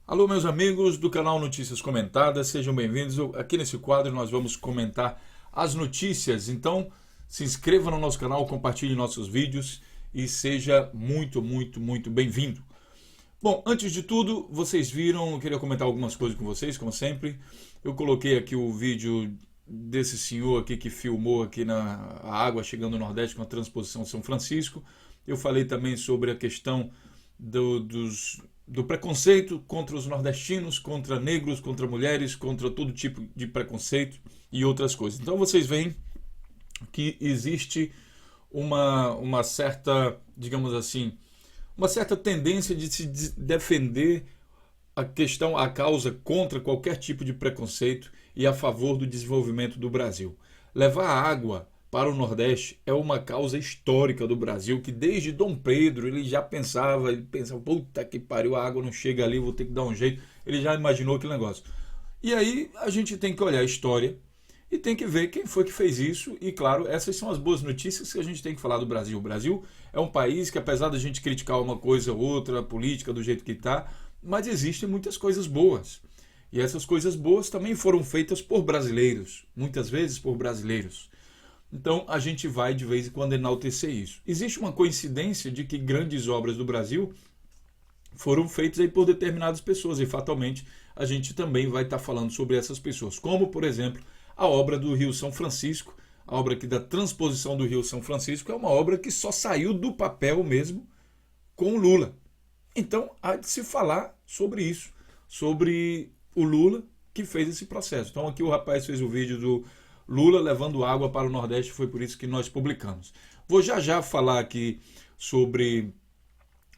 Alô, meus amigos do canal Notícias Comentadas, sejam bem-vindos. Aqui nesse quadro nós vamos comentar as notícias. Então, se inscreva no nosso canal, compartilhe nossos vídeos e seja muito bem-vindo. Bom, antes de tudo, vocês viram, eu queria comentar algumas coisas com vocês, como sempre. Eu coloquei aqui o vídeo desse senhor aqui que filmou aqui a água chegando no Nordeste com a transposição São Francisco. Eu falei também sobre a questão do preconceito contra os nordestinos, contra negros, contra mulheres, contra todo tipo de preconceito e outras coisas. Então vocês veem que existe uma certa, digamos assim, uma certa tendência de se defender a causa contra qualquer tipo de preconceito e a favor do desenvolvimento do Brasil. Levar água para o Nordeste é uma causa histórica do Brasil, que desde Dom Pedro ele pensava, puta que pariu, a água não chega ali, vou ter que dar um jeito. Ele já imaginou aquele negócio. E aí a gente tem que olhar a história e tem que ver quem foi que fez isso. E claro, essas são as boas notícias que a gente tem que falar do Brasil. O Brasil é um país que, apesar da gente criticar uma coisa ou outra, a política do jeito que está, mas existem muitas coisas boas. E essas coisas boas também foram feitas por brasileiros, muitas vezes por brasileiros. Então a gente vai de vez em quando enaltecer isso. Existe uma coincidência de que grandes obras do Brasil foram feitas aí por determinadas pessoas e fatalmente a gente também vai estar falando sobre essas pessoas, como por exemplo a obra do Rio São Francisco, a obra aqui da transposição do Rio São Francisco é uma obra que só saiu do papel mesmo com o Lula. Então há de se falar sobre isso, sobre o Lula que fez esse processo. Então aqui o rapaz fez o vídeo do Lula levando água para o Nordeste, foi por isso que nós publicamos. Vou já falar aqui sobre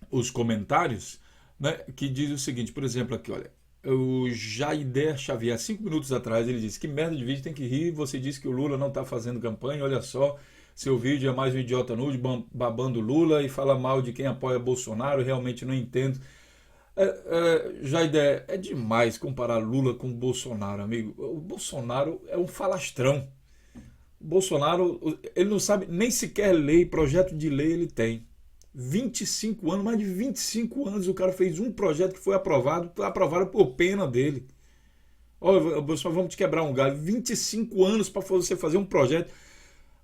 os comentários, né, que diz o seguinte, por exemplo, aqui, olha, o Jaider Xavier, 5 minutos atrás, ele disse, que merda de vídeo, tem que rir, você disse que o Lula não está fazendo campanha, olha só, seu vídeo é mais um idiota nude, babando Lula e fala mal de quem apoia Bolsonaro, realmente não entendo. Jaider, é demais comparar Lula com Bolsonaro, amigo. O Bolsonaro é um falastrão. O Bolsonaro, ele não sabe nem sequer ler, projeto de lei ele tem. 25 anos, mais de 25 anos o cara fez um projeto que foi aprovado por pena dele. Olha, Bolsonaro, vamos te quebrar um galho. 25 anos para você fazer um projeto.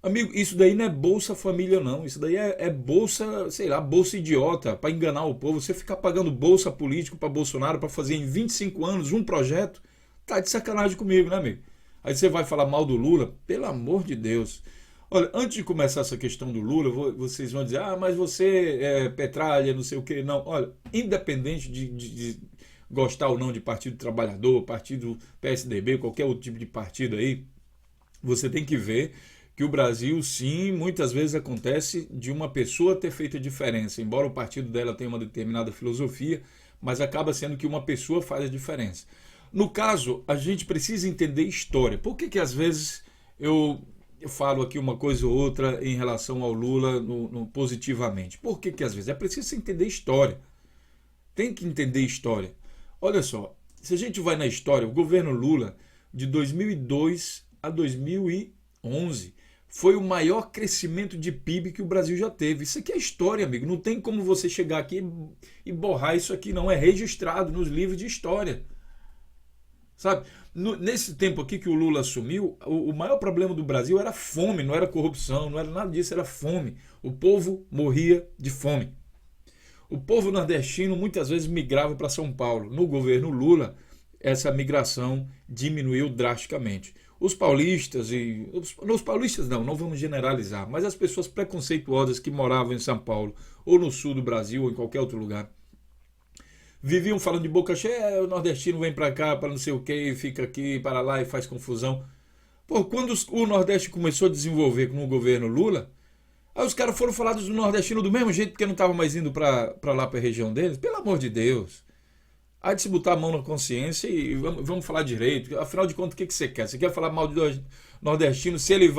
Amigo, isso daí não é Bolsa Família, não. Isso daí é bolsa, sei lá, bolsa idiota, para enganar o povo. Você ficar pagando bolsa político para Bolsonaro para fazer em 25 anos um projeto, tá de sacanagem comigo, né, amigo? Aí você vai falar mal do Lula? Pelo amor de Deus. Olha, antes de começar essa questão do Lula, vocês vão dizer, mas você é petralha, não sei o quê. Não, olha, independente de gostar ou não de Partido Trabalhador, Partido PSDB, qualquer outro tipo de partido aí, você tem que ver que o Brasil, sim, muitas vezes acontece de uma pessoa ter feito a diferença, embora o partido dela tenha uma determinada filosofia, mas acaba sendo que uma pessoa faz a diferença. No caso, a gente precisa entender história. Por que às vezes eu falo aqui uma coisa ou outra em relação ao Lula positivamente? Por que às vezes? É preciso entender história. Tem que entender história. Olha só, se a gente vai na história, o governo Lula, de 2002 a 2011, foi o maior crescimento de PIB que o Brasil já teve. Isso aqui é história, amigo. Não tem como você chegar aqui e borrar isso aqui, não. É registrado nos livros de história. Sabe? Nesse tempo aqui que o Lula assumiu, o maior problema do Brasil era fome, não era corrupção, não era nada disso, era fome. O povo morria de fome. O povo nordestino muitas vezes migrava para São Paulo. No governo Lula, essa migração diminuiu drasticamente. Os paulistas os paulistas não vamos generalizar, mas as pessoas preconceituosas que moravam em São Paulo ou no sul do Brasil ou em qualquer outro lugar viviam falando de boca cheia, o nordestino vem para cá para não sei o que, fica aqui para lá e faz confusão. Pô, quando o Nordeste começou a desenvolver no governo Lula, aí os caras foram falar do nordestino do mesmo jeito porque não estavam mais indo para lá para a região deles. Pelo amor de Deus. Há de se botar a mão na consciência e vamos falar direito. Afinal de contas, o que você quer? Você quer falar mal do nordestino se ele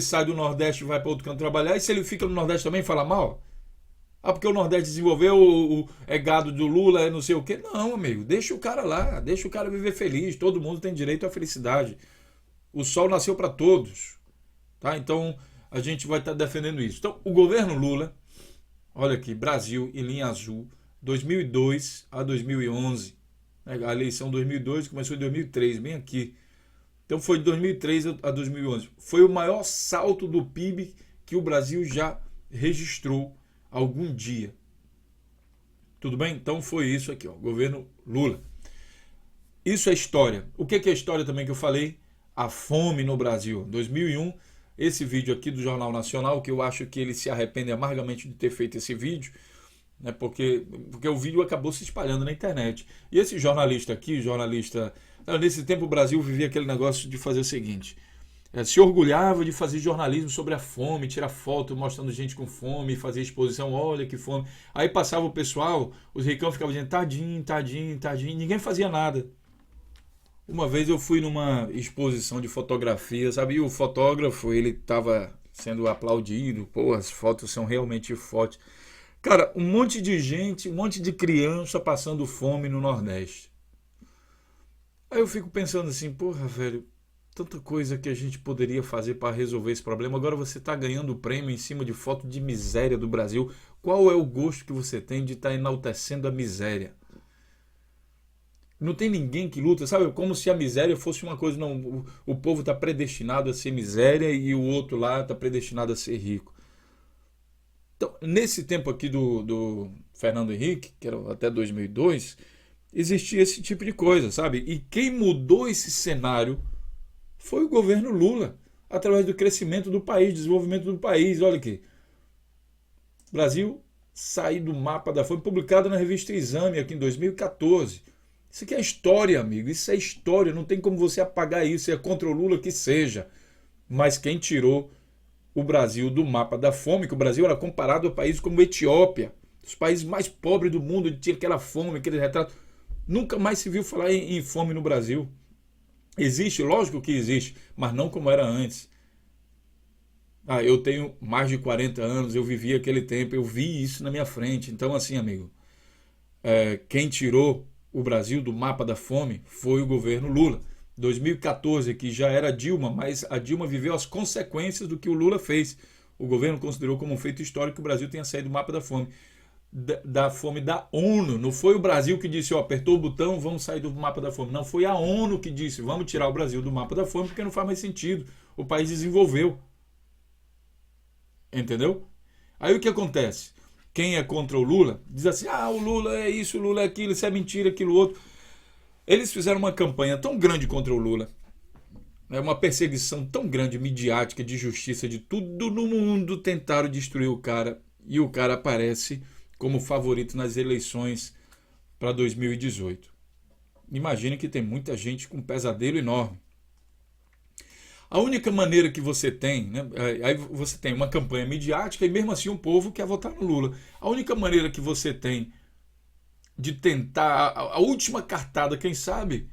sai do Nordeste e vai para outro canto trabalhar, e se ele fica no Nordeste também fala mal? Porque o Nordeste desenvolveu, é gado do Lula, é não sei o quê. Não, amigo, deixa o cara lá, deixa o cara viver feliz. Todo mundo tem direito à felicidade. O sol nasceu para todos. Tá? Então, a gente vai estar defendendo isso. Então, o governo Lula, olha aqui, Brasil em linha azul, 2002 a 2011. A eleição 2002 começou em 2003, bem aqui. Então foi de 2003 a 2011. Foi o maior salto do PIB que o Brasil já registrou algum dia. Tudo bem? Então foi isso aqui, ó, governo Lula. Isso é história. O que é história também que eu falei? A fome no Brasil. 2001, esse vídeo aqui do Jornal Nacional, que eu acho que ele se arrepende amargamente de ter feito esse vídeo, né, porque o vídeo acabou se espalhando na internet. E esse jornalista aqui, nesse tempo o Brasil vivia aquele negócio de fazer o seguinte, se orgulhava de fazer jornalismo sobre a fome, tirar foto mostrando gente com fome, fazer exposição, olha que fome. Aí passava o pessoal, os ricão ficavam dizendo tadinho, tadinho, tadinho, ninguém fazia nada. Uma vez eu fui numa exposição de fotografia, sabe, e o fotógrafo, ele estava sendo aplaudido, pô, as fotos são realmente fortes. Cara, um monte de gente, um monte de criança passando fome no Nordeste. Aí eu fico pensando assim, porra, velho, tanta coisa que a gente poderia fazer para resolver esse problema. Agora você está ganhando prêmio em cima de foto de miséria do Brasil. Qual é o gosto que você tem de estar enaltecendo a miséria? Não tem ninguém que luta, sabe? Como se a miséria fosse uma coisa. Não, o povo está predestinado a ser miséria e o outro lá está predestinado a ser rico. Então, nesse tempo aqui do Fernando Henrique, que era até 2002, existia esse tipo de coisa, sabe? E quem mudou esse cenário foi o governo Lula, através do crescimento do país, desenvolvimento do país. Olha aqui, Brasil sair do mapa da fome, publicado na revista Exame aqui em 2014. Isso aqui é história, amigo, isso é história, não tem como você apagar isso, é contra o Lula que seja. Mas quem tirou o Brasil do mapa da fome, que o Brasil era comparado a países como Etiópia, os países mais pobres do mundo, tinha aquela fome, aquele retrato. Nunca mais se viu falar em fome no Brasil. Existe, lógico que existe, mas não como era antes. Eu tenho mais de 40 anos, eu vivi aquele tempo, eu vi isso na minha frente. Então, assim, amigo, quem tirou o Brasil do mapa da fome foi o governo Lula. 2014, que já era Dilma, mas a Dilma viveu as consequências do que o Lula fez. O governo considerou como um feito histórico que o Brasil tenha saído do mapa da fome. Da fome da ONU. Não foi o Brasil que disse, apertou o botão, vamos sair do mapa da fome. Não, foi a ONU que disse, vamos tirar o Brasil do mapa da fome porque não faz mais sentido. O país desenvolveu. Entendeu? Aí o que acontece? Quem é contra o Lula diz assim, o Lula é isso, o Lula é aquilo, isso é mentira, aquilo outro. Eles fizeram uma campanha tão grande contra o Lula, uma perseguição tão grande, midiática, de justiça, de tudo no mundo, tentaram destruir o cara, e o cara aparece como favorito nas eleições para 2018. Imagine que tem muita gente com um pesadelo enorme. A única maneira que você tem, né, aí você tem uma campanha midiática e mesmo assim o povo quer votar no Lula. A única maneira que você tem de tentar, a última cartada, quem sabe,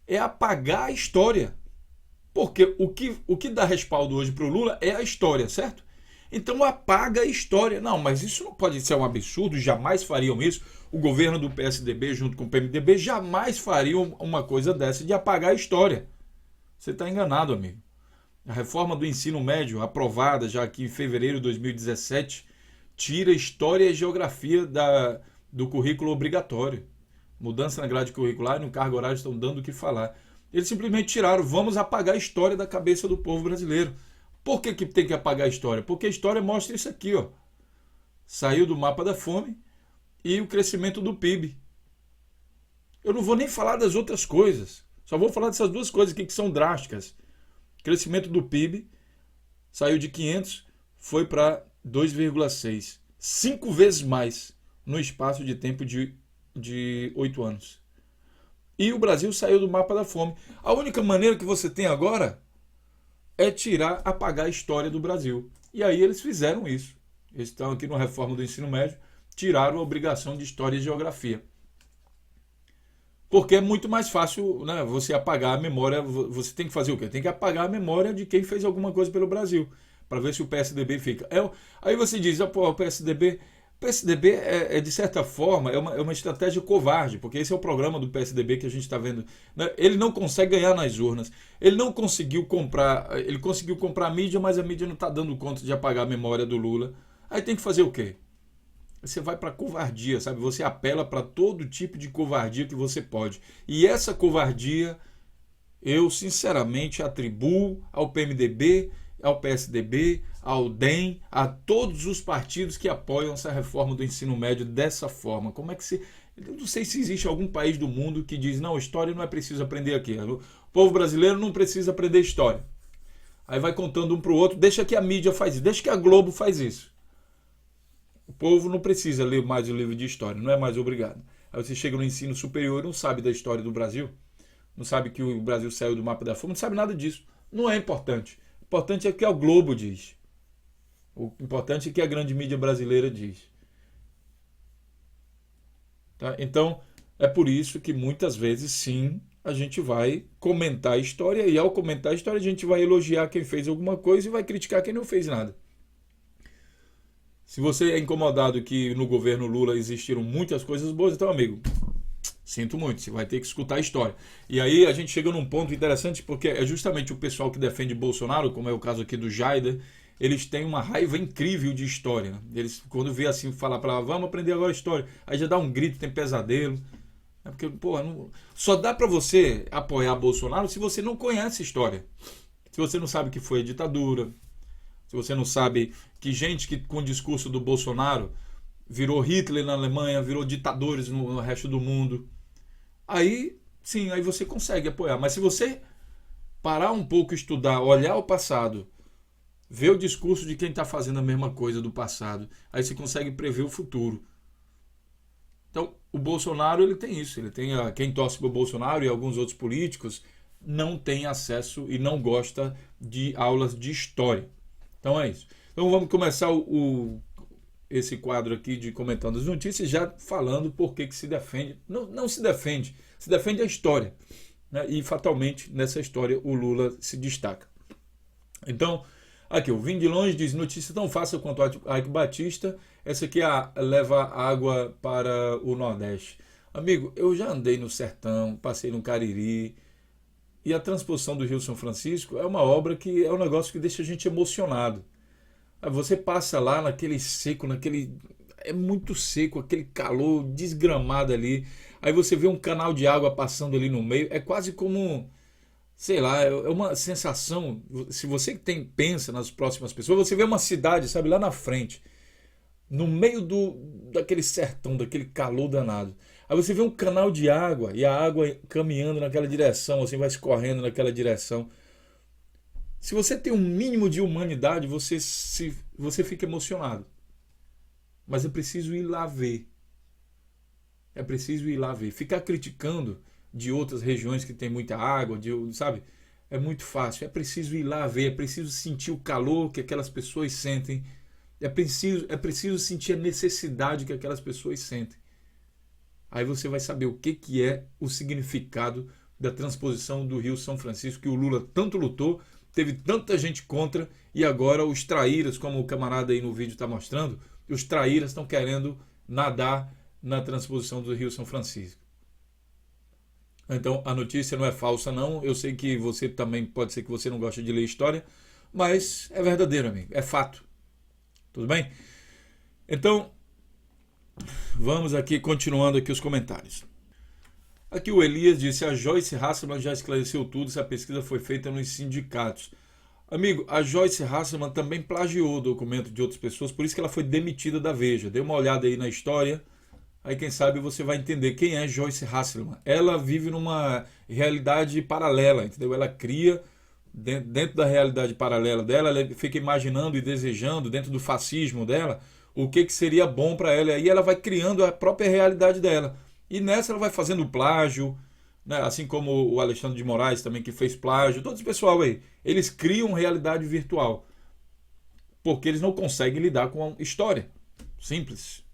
é apagar a história. Porque o que dá respaldo hoje para o Lula é a história, certo? Então apaga a história. Não, mas isso não pode ser um absurdo, jamais fariam isso. O governo do PSDB junto com o PMDB jamais fariam uma coisa dessa de apagar a história. Você está enganado, amigo. A reforma do ensino médio, aprovada já aqui em fevereiro de 2017, tira história e geografia do currículo obrigatório. Mudança na grade curricular e no cargo horário estão dando o que falar. Eles simplesmente tiraram, vamos apagar a história da cabeça do povo brasileiro. Por que tem que apagar a história? Porque a história mostra isso aqui, ó. Saiu do mapa da fome e o crescimento do PIB. Eu não vou nem falar das outras coisas. Só vou falar dessas duas coisas aqui que são drásticas. Crescimento do PIB saiu de 500, foi para 2,6. 5 vezes mais no espaço de tempo de 8 anos. E o Brasil saiu do mapa da fome. A única maneira que você tem agora é apagar a história do Brasil. E aí eles fizeram isso. Eles estão aqui na reforma do ensino médio, tiraram a obrigação de história e geografia. Porque é muito mais fácil, né, você apagar a memória. Você tem que fazer o quê? Tem que apagar a memória de quem fez alguma coisa pelo Brasil, para ver se o PSDB fica. Aí você diz, o PSDB de certa forma, é uma estratégia covarde, porque esse é o programa do PSDB que a gente está vendo. Né? Ele não consegue ganhar nas urnas. Ele não conseguiu comprar. Ele conseguiu comprar a mídia, mas a mídia não está dando conta de apagar a memória do Lula. Aí tem que fazer o quê? você vai para covardia, sabe? Você apela para todo tipo de covardia que você pode. E essa covardia eu sinceramente atribuo ao PMDB, ao PSDB, ao DEM, a todos os partidos que apoiam essa reforma do ensino médio dessa forma. Como é que se... Eu não sei se existe algum país do mundo que diz, não, história não é preciso aprender aqui. O povo brasileiro não precisa aprender história. Aí vai contando um para o outro, deixa que a mídia faz isso, deixa que a Globo faz isso. O povo não precisa ler mais o livro de história, não é mais obrigado. Aí você chega no ensino superior e não sabe da história do Brasil, não sabe que o Brasil saiu do mapa da fome, não sabe nada disso. Não é importante. O importante é o que a Globo diz. O importante é o que a grande mídia brasileira diz. Tá? Então, é por isso que muitas vezes, sim, a gente vai comentar a história, e ao comentar a história a gente vai elogiar quem fez alguma coisa e vai criticar quem não fez nada. Se você é incomodado que no governo Lula existiram muitas coisas boas, então, amigo, sinto muito, você vai ter que escutar a história. E aí a gente chega num ponto interessante, porque é justamente o pessoal que defende Bolsonaro, como é o caso aqui do Jaider, eles têm uma raiva incrível de história. Né? Eles, quando vê assim, falar para vamos aprender agora história, aí já dá um grito, tem pesadelo. É porque, porra, não... só dá para você apoiar Bolsonaro se você não conhece história. Se você não sabe o que foi a ditadura, se você não sabe que gente que com o discurso do Bolsonaro virou Hitler na Alemanha, virou ditadores no resto do mundo. Aí, sim, aí você consegue apoiar. Mas se você parar um pouco, estudar, olhar o passado, ver o discurso de quem está fazendo a mesma coisa do passado, aí você consegue prever o futuro. Então, o Bolsonaro ele tem isso. Ele tem quem torce para o Bolsonaro e alguns outros políticos não tem acesso e não gosta de aulas de história. Então é isso. Então vamos começar esse quadro aqui de comentando as notícias, já falando por que se defende. Não se defende a história. Né? E fatalmente nessa história o Lula se destaca. Então, aqui, o Vim de Longe diz, notícia tão fácil quanto a Ike Batista, essa aqui leva água para o Nordeste. Amigo, eu já andei no Sertão, passei no Cariri, e a transposição do Rio São Francisco é uma obra que é um negócio que deixa a gente emocionado. Você passa lá naquele seco, é muito seco, aquele calor desgramado ali. Aí você vê um canal de água passando ali no meio. É quase como, sei lá, é uma sensação. Se você pensa nas próximas pessoas, você vê uma cidade, sabe, lá na frente, no meio daquele sertão, daquele calor danado. Aí você vê um canal de água e a água caminhando naquela direção, assim, vai escorrendo naquela direção. Se você tem um mínimo de humanidade, você fica emocionado. Mas é preciso ir lá ver. É preciso ir lá ver. Ficar criticando de outras regiões que tem muita água, sabe? É muito fácil. É preciso ir lá ver, é preciso sentir o calor que aquelas pessoas sentem. É preciso sentir a necessidade que aquelas pessoas sentem. Aí você vai saber o que é o significado da transposição do Rio São Francisco, que o Lula tanto lutou, teve tanta gente contra, e agora os traíras, como o camarada aí no vídeo está mostrando, os traíras estão querendo nadar na transposição do Rio São Francisco. Então a notícia não é falsa não, eu sei que você também, pode ser que você não goste de ler história, mas é verdadeiro, amigo, é fato. Tudo bem? Então, vamos aqui, continuando aqui os comentários. Aqui o Elias disse, a Joyce Hasselman já esclareceu tudo, essa pesquisa foi feita nos sindicatos. Amigo, a Joyce Hasselman também plagiou o documento de outras pessoas, por isso que ela foi demitida da Veja. Dê uma olhada aí na história, aí quem sabe você vai entender quem é Joyce Hasselman. Ela vive numa realidade paralela, entendeu? Ela cria, dentro da realidade paralela dela, ela fica imaginando e desejando, dentro do fascismo dela, o que seria bom para ela. E aí ela vai criando a própria realidade dela. E nessa ela vai fazendo plágio, né? Assim como o Alexandre de Moraes também, que fez plágio. Todo esse pessoal aí, eles criam realidade virtual. Porque eles não conseguem lidar com a história. Simples.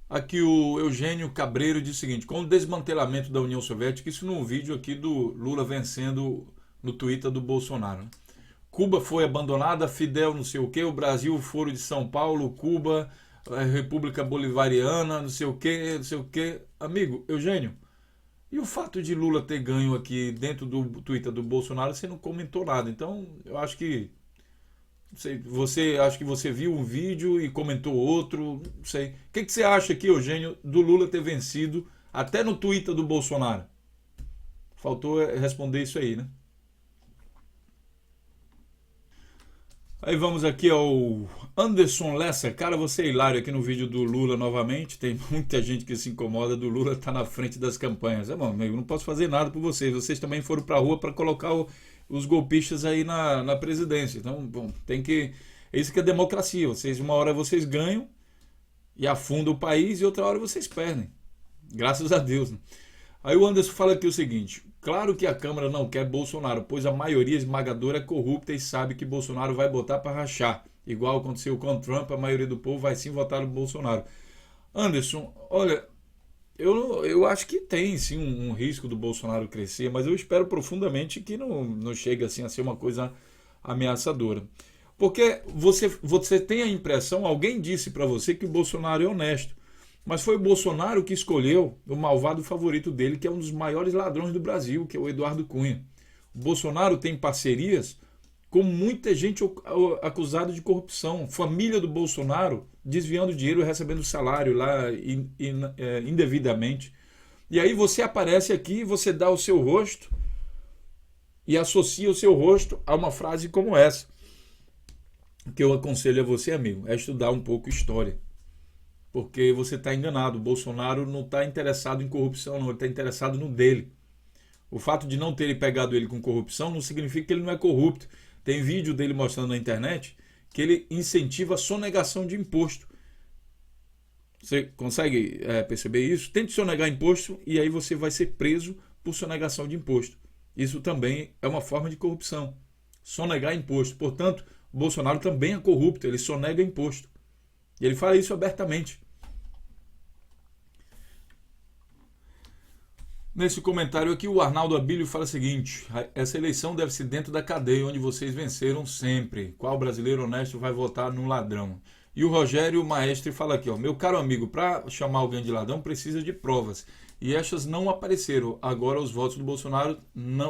Aqui o Eugênio Cabreiro diz o seguinte, com o desmantelamento da União Soviética, isso num vídeo aqui do Lula vencendo no Twitter do Bolsonaro, né? Cuba foi abandonada, Fidel não sei o que, o Brasil, Foro de São Paulo, Cuba, República Bolivariana, não sei o que, não sei o que. Amigo, Eugênio, e o fato de Lula ter ganho aqui dentro do Twitter do Bolsonaro, você não comentou nada. Então, eu acho que Você acho que você viu um vídeo e comentou outro, não sei. O que você acha aqui, Eugênio, do Lula ter vencido até no Twitter do Bolsonaro? Faltou responder isso aí, né? Aí vamos aqui ao Anderson Lessa. Cara, você é hilário aqui no vídeo do Lula novamente. Tem muita gente que se incomoda do Lula estar na frente das campanhas. Bom, amigo, não posso fazer nada por vocês. Vocês também foram pra rua para colocar os golpistas aí na presidência. Então, bom, tem que... É isso que é democracia. Uma hora vocês ganham e afundam o país e outra hora vocês perdem. Graças a Deus, né? Aí o Anderson fala aqui o seguinte: claro que a Câmara não quer Bolsonaro, pois a maioria esmagadora é corrupta e sabe que Bolsonaro vai botar para rachar. Igual aconteceu com Trump, a maioria do povo vai sim votar no Bolsonaro. Anderson, olha, eu acho que tem sim um risco do Bolsonaro crescer, mas eu espero profundamente que não chegue assim a ser uma coisa ameaçadora. Porque você tem a impressão, alguém disse para você que o Bolsonaro é honesto. Mas foi o Bolsonaro que escolheu o malvado favorito dele, que é um dos maiores ladrões do Brasil, que é o Eduardo Cunha. O Bolsonaro tem parcerias com muita gente acusada de corrupção. Família do Bolsonaro desviando dinheiro e recebendo salário lá indevidamente. E aí você aparece aqui, você dá o seu rosto e associa o seu rosto a uma frase como essa. O que eu aconselho a você, amigo, é estudar um pouco história. Porque você está enganado. O Bolsonaro não está interessado em corrupção, não. Ele está interessado no dele. O fato de não terem pegado ele com corrupção não significa que ele não é corrupto. Tem vídeo dele mostrando na internet que ele incentiva a sonegação de imposto. Você consegue perceber isso? Tente sonegar imposto e aí você vai ser preso por sonegação de imposto. Isso também é uma forma de corrupção. Sonegar imposto. Portanto, o Bolsonaro também é corrupto. Ele sonega imposto. E ele fala isso abertamente. Nesse comentário aqui, o Arnaldo Abílio fala o seguinte: essa eleição deve ser dentro da cadeia onde vocês venceram sempre. Qual brasileiro honesto vai votar no ladrão? E o Rogério Maestre fala aqui, ó: meu caro amigo, para chamar alguém de ladrão precisa de provas. E estas não apareceram. Agora os votos do Bolsonaro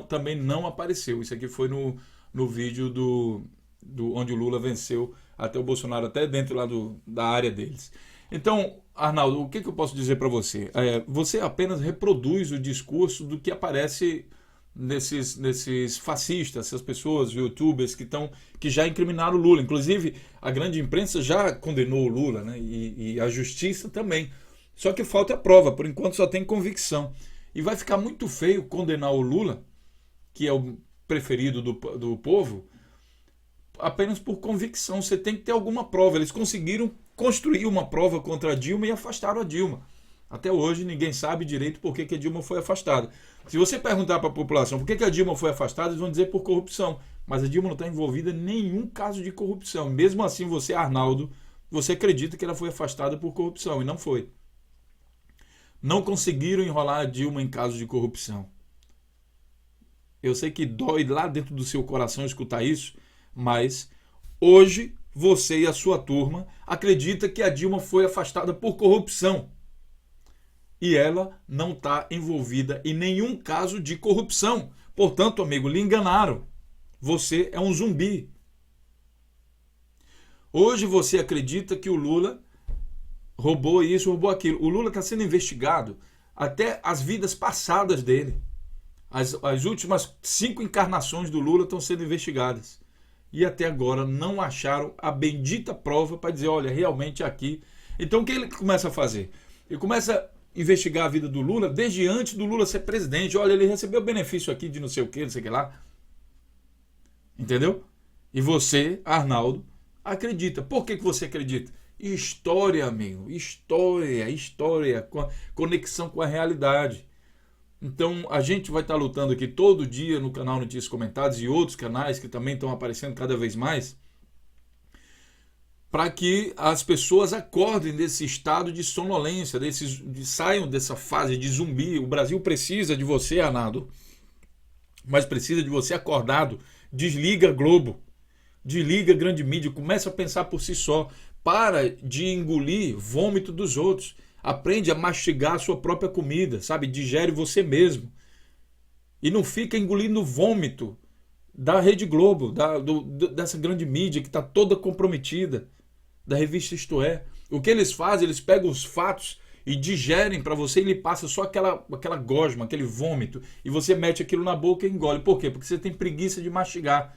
também não apareceu. Isso aqui foi no vídeo onde o Lula venceu até o Bolsonaro, até dentro lá da área deles. Então, Arnaldo, o que eu posso dizer para você? Você apenas reproduz o discurso do que aparece nesses fascistas, essas pessoas, youtubers que já incriminaram o Lula. Inclusive, a grande imprensa já condenou o Lula, né? E a justiça também. Só que falta prova, por enquanto só tem convicção. E vai ficar muito feio condenar o Lula, que é o preferido do povo, apenas por convicção. Você tem que ter alguma prova. Eles conseguiram construir uma prova contra a Dilma e afastaram a Dilma. Até hoje ninguém sabe direito por que a Dilma foi afastada. Se você perguntar para a população por que a Dilma foi afastada, eles vão dizer por corrupção. Mas a Dilma não está envolvida em nenhum caso de corrupção. Mesmo assim, você, Arnaldo, você acredita que ela foi afastada por corrupção, e não foi. Não conseguiram enrolar a Dilma em caso de corrupção. Eu sei que dói lá dentro do seu coração escutar isso, mas hoje você e a sua turma acreditam que a Dilma foi afastada por corrupção. E ela não está envolvida em nenhum caso de corrupção. Portanto, amigo, lhe enganaram. Você é um zumbi. Hoje você acredita que o Lula roubou isso, roubou aquilo. O Lula está sendo investigado até as vidas passadas dele. As últimas 5 encarnações do Lula estão sendo investigadas. E até agora não acharam a bendita prova para dizer, olha, realmente aqui. Então o que ele começa a fazer? Ele começa a investigar a vida do Lula desde antes do Lula ser presidente. Olha, ele recebeu benefício aqui de não sei o que, não sei o que lá. Entendeu? E você, Arnaldo, acredita. Por que você acredita? História, amigo. História. Conexão com a realidade. Então, a gente vai estar lutando aqui todo dia no canal Notícias Comentadas e outros canais que também estão aparecendo cada vez mais, para que as pessoas acordem desse estado de sonolência, saiam dessa fase de zumbi. O Brasil precisa de você, Arnaldo, mas precisa de você acordado. Desliga Globo, desliga grande mídia, começa a pensar por si só. Para de engolir vômito dos outros. Aprende a mastigar a sua própria comida, sabe? Digere você mesmo. E não fica engolindo vômito da Rede Globo, dessa grande mídia que está toda comprometida, da revista Isto É. O que eles fazem? Eles pegam os fatos e digerem para você e lhe passa só aquela gosma, aquele vômito, e você mete aquilo na boca e engole. Por quê? Porque você tem preguiça de mastigar.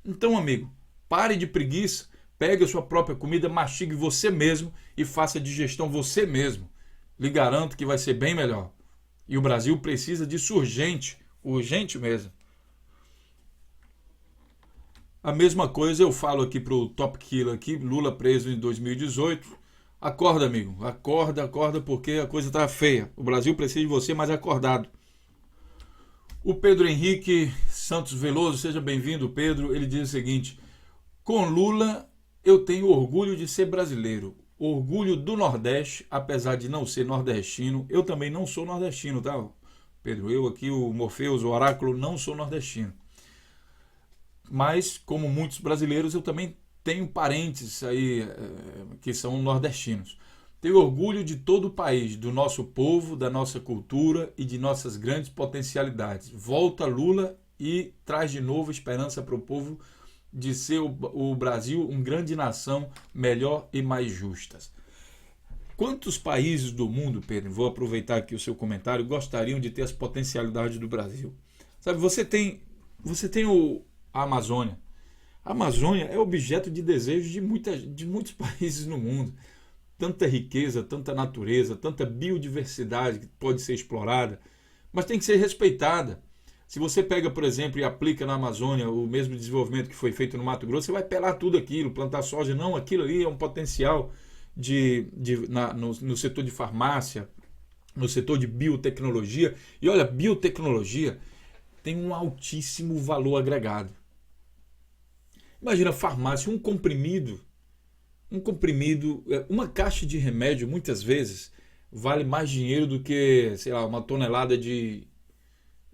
Então, amigo, pare de preguiça, pegue a sua própria comida, mastigue você mesmo e faça a digestão você mesmo. Lhe garanto que vai ser bem melhor. E o Brasil precisa disso urgente, urgente mesmo. A mesma coisa eu falo aqui pro Top Killer aqui, Lula preso em 2018. Acorda, amigo, acorda, porque a coisa tá feia. O Brasil precisa de você mais acordado. O Pedro Henrique Santos Veloso, seja bem-vindo, Pedro. Ele diz o seguinte: com Lula eu tenho orgulho de ser brasileiro, orgulho do Nordeste, apesar de não ser nordestino. Eu também não sou nordestino, tá, Pedro? Eu aqui, o Morpheus, o Oráculo, não sou nordestino. Mas, como muitos brasileiros, eu também tenho parentes aí que são nordestinos. Tenho orgulho de todo o país, do nosso povo, da nossa cultura e de nossas grandes potencialidades. Volta Lula e traz de novo esperança para o povo de ser o Brasil uma grande nação, melhor e mais justa. Quantos países do mundo, Pedro, vou aproveitar aqui o seu comentário, gostariam de ter as potencialidades do Brasil? Sabe, você tem a Amazônia. A Amazônia é objeto de desejo de muitos países no mundo. Tanta riqueza, tanta natureza, tanta biodiversidade que pode ser explorada, mas tem que ser respeitada. Se você pega, por exemplo, e aplica na Amazônia o mesmo desenvolvimento que foi feito no Mato Grosso, você vai pelar tudo aquilo, plantar soja. Não, aquilo ali é um potencial no setor de farmácia, no setor de biotecnologia. E olha, biotecnologia tem um altíssimo valor agregado. Imagina a farmácia, um comprimido, uma caixa de remédio, muitas vezes, vale mais dinheiro do que, sei lá, uma tonelada de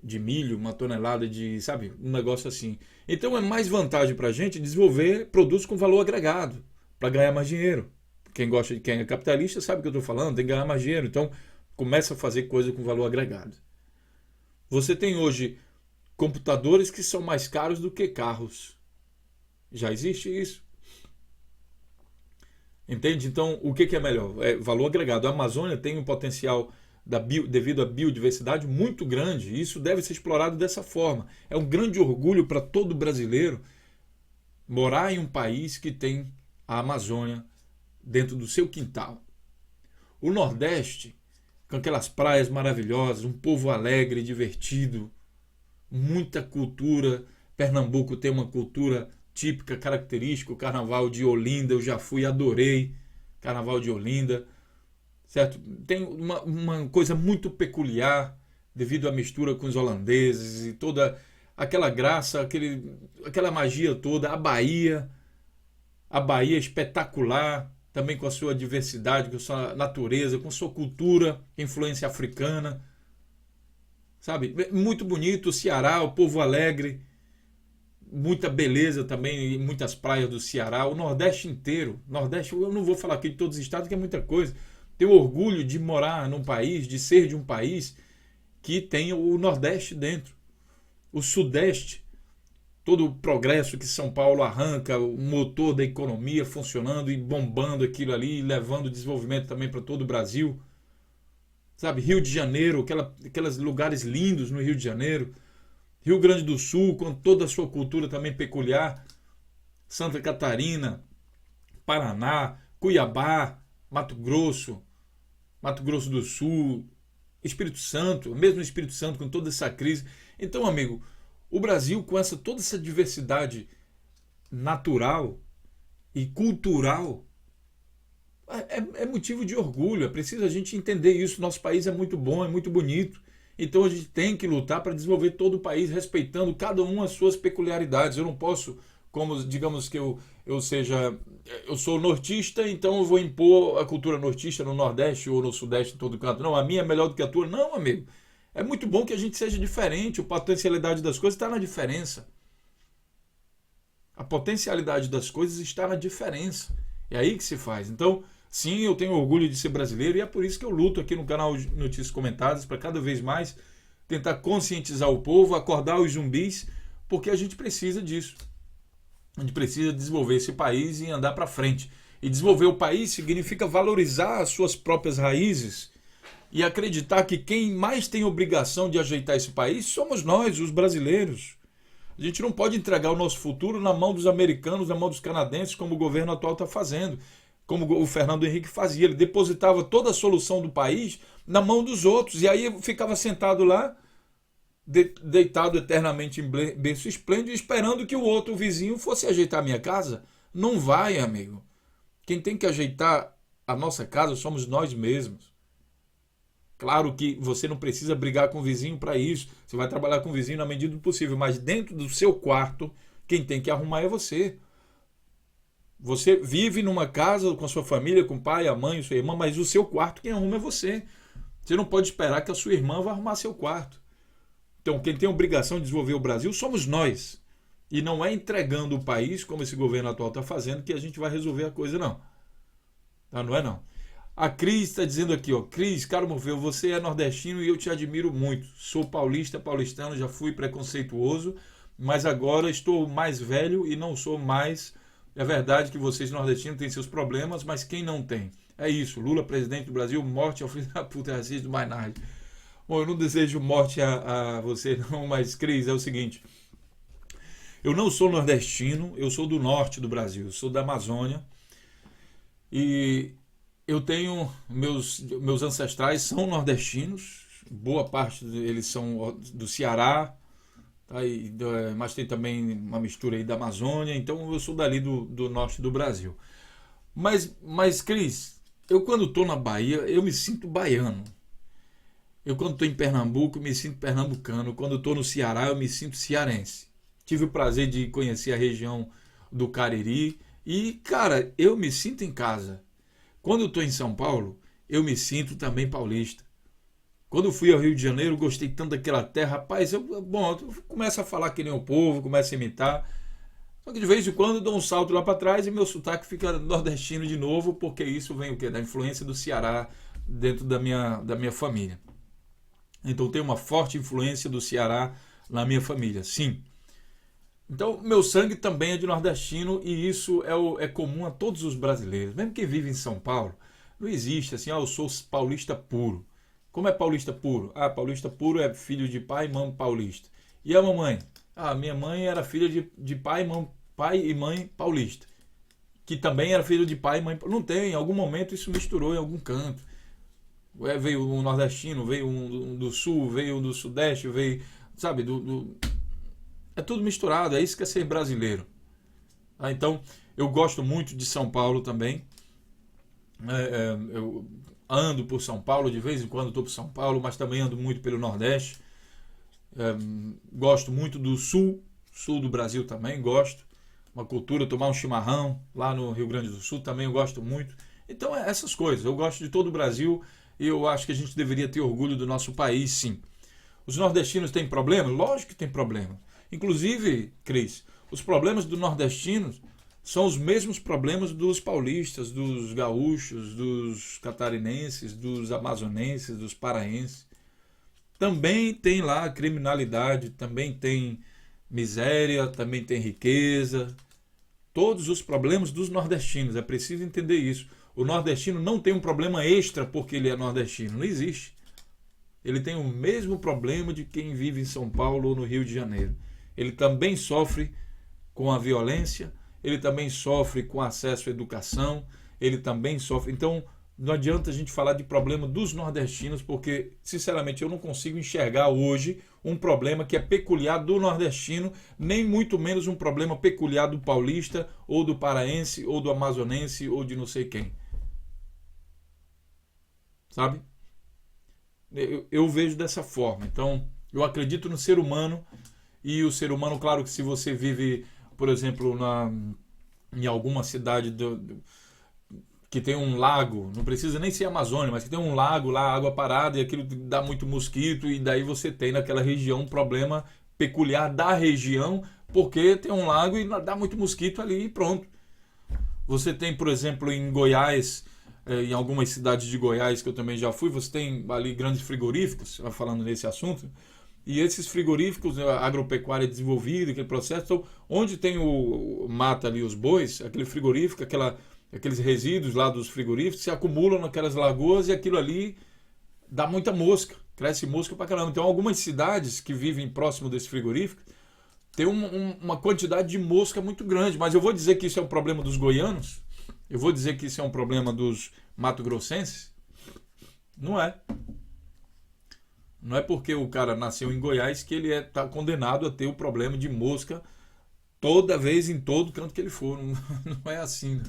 milho, uma tonelada de, sabe, um negócio assim. Então é mais vantagem para a gente desenvolver produtos com valor agregado, para ganhar mais dinheiro. Quem é capitalista sabe o que eu estou falando, tem que ganhar mais dinheiro. Então começa a fazer coisa com valor agregado. Você tem hoje computadores que são mais caros do que carros. Já existe isso. Entende? Então, o que é melhor? É valor agregado. A Amazônia tem um potencial devido à biodiversidade muito grande. E isso deve ser explorado dessa forma. É um grande orgulho para todo brasileiro morar em um país que tem a Amazônia dentro do seu quintal. O Nordeste, com aquelas praias maravilhosas, um povo alegre, divertido, muita cultura. Pernambuco tem uma cultura típica, característica, o Carnaval de Olinda, eu já fui, adorei Carnaval de Olinda, certo? Tem uma coisa muito peculiar devido à mistura com os holandeses e toda aquela graça, aquela magia toda. A Bahia é espetacular, também com a sua diversidade, com a sua natureza, com a sua cultura, influência africana, sabe? Muito bonito. O Ceará, o povo alegre, muita beleza também em muitas praias do Ceará, o Nordeste inteiro. Nordeste, eu não vou falar aqui de todos os estados, que é muita coisa. Tenho orgulho de morar num país, de ser de um país que tem o Nordeste dentro. O Sudeste, todo o progresso que São Paulo arranca, o motor da economia funcionando e bombando aquilo ali, levando desenvolvimento também para todo o Brasil. Sabe, Rio de Janeiro, aqueles lugares lindos no Rio de Janeiro. Rio Grande do Sul, com toda a sua cultura também peculiar. Santa Catarina, Paraná, Cuiabá, Mato Grosso do Sul, Espírito Santo, mesmo Espírito Santo com toda essa crise. Então, amigo, o Brasil com toda essa diversidade natural e cultural é motivo de orgulho. É preciso a gente entender isso. Nosso país é muito bom, é muito bonito. Então a gente tem que lutar para desenvolver todo o país, respeitando cada um as suas peculiaridades. Eu não posso, como digamos que eu sou nortista, então eu vou impor a cultura nortista no Nordeste ou no Sudeste, em todo canto. Não, a minha é melhor do que a tua. Não, amigo. É muito bom que a gente seja diferente. A potencialidade das coisas está na diferença. A potencialidade das coisas está na diferença. É aí que se faz. Então, sim, eu tenho orgulho de ser brasileiro e é por isso que eu luto aqui no canal Notícias Comentadas para cada vez mais tentar conscientizar o povo, acordar os zumbis, porque a gente precisa disso. A gente precisa desenvolver esse país e andar para frente. E desenvolver o país significa valorizar as suas próprias raízes e acreditar que quem mais tem obrigação de ajeitar esse país somos nós, os brasileiros. A gente não pode entregar o nosso futuro na mão dos americanos, na mão dos canadenses, como o governo atual está fazendo, como o Fernando Henrique fazia. Ele depositava toda a solução do país na mão dos outros, e aí ficava sentado lá, deitado eternamente em berço esplêndido, esperando que o outro, o vizinho, fosse ajeitar a minha casa. Não vai, amigo. Quem tem que ajeitar a nossa casa somos nós mesmos. Claro que você não precisa brigar com o vizinho para isso. Você vai trabalhar com o vizinho na medida do possível, mas dentro do seu quarto, quem tem que arrumar é você. Você vive numa casa com a sua família, com o pai, a mãe, a sua irmã, mas o seu quarto quem arruma é você. Você não pode esperar que a sua irmã vá arrumar seu quarto. Então, quem tem a obrigação de desenvolver o Brasil somos nós. E não é entregando o país, como esse governo atual está fazendo, que a gente vai resolver a coisa, não. Tá? Não é não. A Cris está dizendo aqui, ó, Cris, caro Morfeu, você é nordestino e eu te admiro muito. Sou paulista, paulistano, já fui preconceituoso, mas agora estou mais velho e não sou mais. É verdade que vocês nordestinos têm seus problemas, mas quem não tem? É isso, Lula, presidente do Brasil, morte ao filho da puta, racista do Mainardi. Bom, eu não desejo morte a você não, mas Cris, é o seguinte, eu não sou nordestino, eu sou do norte do Brasil, eu sou da Amazônia e eu tenho, meus ancestrais são nordestinos, boa parte deles são do Ceará, tá? Mas tem também uma mistura aí da Amazônia, então eu sou dali do norte do Brasil. Mas Cris, eu quando estou na Bahia, eu me sinto baiano. Eu quando estou em Pernambuco, eu me sinto pernambucano. Quando estou no Ceará, eu me sinto cearense. Tive o prazer de conhecer a região do Cariri e, cara, eu me sinto em casa. Quando eu estou em São Paulo, eu me sinto também paulista. Quando eu fui ao Rio de Janeiro, gostei tanto daquela terra. Rapaz, eu começo a falar que nem o povo, começo a imitar. Só que de vez em quando eu dou um salto lá para trás e meu sotaque fica nordestino de novo, porque isso vem o quê? Da influência do Ceará dentro da minha família. Então tem uma forte influência do Ceará na minha família, sim. Então meu sangue também é de nordestino e isso é comum a todos os brasileiros. Mesmo quem vive em São Paulo, não existe assim, eu sou paulista puro. Como é paulista puro? Paulista puro é filho de pai e mãe paulista. E a mamãe? Minha mãe era filha de pai e mãe paulista. Que também era filho de pai e mãe. Não tem, em algum momento isso misturou em algum canto. Veio um nordestino, veio um do sul, veio um do sudeste, veio, sabe, é tudo misturado, é isso que é ser brasileiro. Então, eu gosto muito de São Paulo também. Eu ando por São Paulo, de vez em quando estou por São Paulo, mas também ando muito pelo Nordeste. Gosto muito do sul do Brasil também, gosto. Uma cultura, tomar um chimarrão lá no Rio Grande do Sul também eu gosto muito. Então, essas coisas, eu gosto de todo o Brasil. E eu acho que a gente deveria ter orgulho do nosso país, sim. Os nordestinos têm problema? Lógico que tem problema. Inclusive, Cris, os problemas dos nordestinos são os mesmos problemas dos paulistas, dos gaúchos, dos catarinenses, dos amazonenses, dos paraenses. Também tem lá criminalidade, também tem miséria, também tem riqueza. Todos os problemas dos nordestinos, é preciso entender isso. O nordestino não tem um problema extra porque ele é nordestino. Não existe. Ele tem o mesmo problema de quem vive em São Paulo ou no Rio de Janeiro. Ele também sofre com a violência, ele também sofre com acesso à educação, ele também sofre. Então, não adianta a gente falar de problema dos nordestinos, porque, sinceramente, eu não consigo enxergar hoje um problema que é peculiar do nordestino, nem muito menos um problema peculiar do paulista, ou do paraense, ou do amazonense, ou de não sei quem. Sabe? Eu vejo dessa forma. Então, eu acredito no ser humano, e o ser humano, claro que se você vive, por exemplo, em alguma cidade que tem um lago, não precisa nem ser Amazônia, mas que tem um lago lá, água parada, e aquilo dá muito mosquito, e daí você tem naquela região um problema peculiar da região, porque tem um lago e dá muito mosquito ali e pronto. Você tem, por exemplo, em Goiás, em algumas cidades de Goiás que eu também já fui, você tem ali grandes frigoríficos, falando nesse assunto, E esses frigoríficos, a agropecuária desenvolvida, aquele processo, então, onde tem mata ali os bois, aquele frigorífico, aqueles resíduos lá dos frigoríficos se acumulam naquelas lagoas e aquilo ali dá muita mosca, cresce mosca pra caramba. Então algumas cidades que vivem próximo desse frigorífico tem uma quantidade de mosca muito grande, mas eu vou dizer que isso é um problema dos goianos? Eu vou dizer que isso é um problema dos mato-grossenses? Não é. Não é porque o cara nasceu em Goiás que ele está condenado a ter o problema de mosca toda vez em todo canto que ele for. Não, não é assim. Né?